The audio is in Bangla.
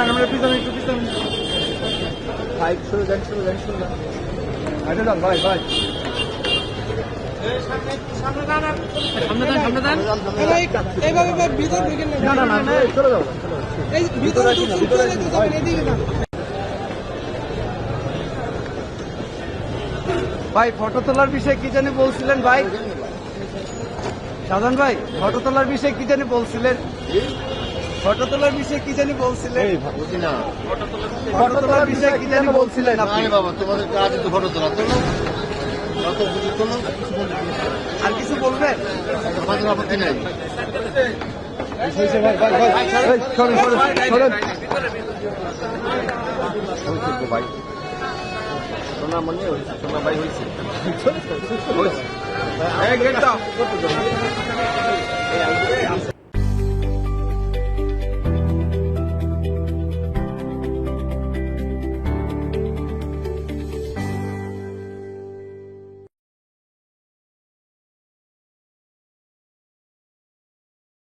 আমরা পিছনে একটু পিছনে ভাই শুরু দেন ভাই ভাই ভাই ফটো তোলার বিষয়ে কি জানি বলছিলেন ভাই সাধন ভাই ফটো তোলার বিষয়ে কি জানি বলছিলেন ফটো তোলার বিষয়ে কি জানি বলছিলেন ফটো তোলার বিষয়ে কি জানি বলছিলেন আপনি বাবা তোমাদের কাজ তো ফটো তোলা আর কিছু বলবেন আপত্তি নাই ভাই সোনা মনে সোনা ভাই হয়েছে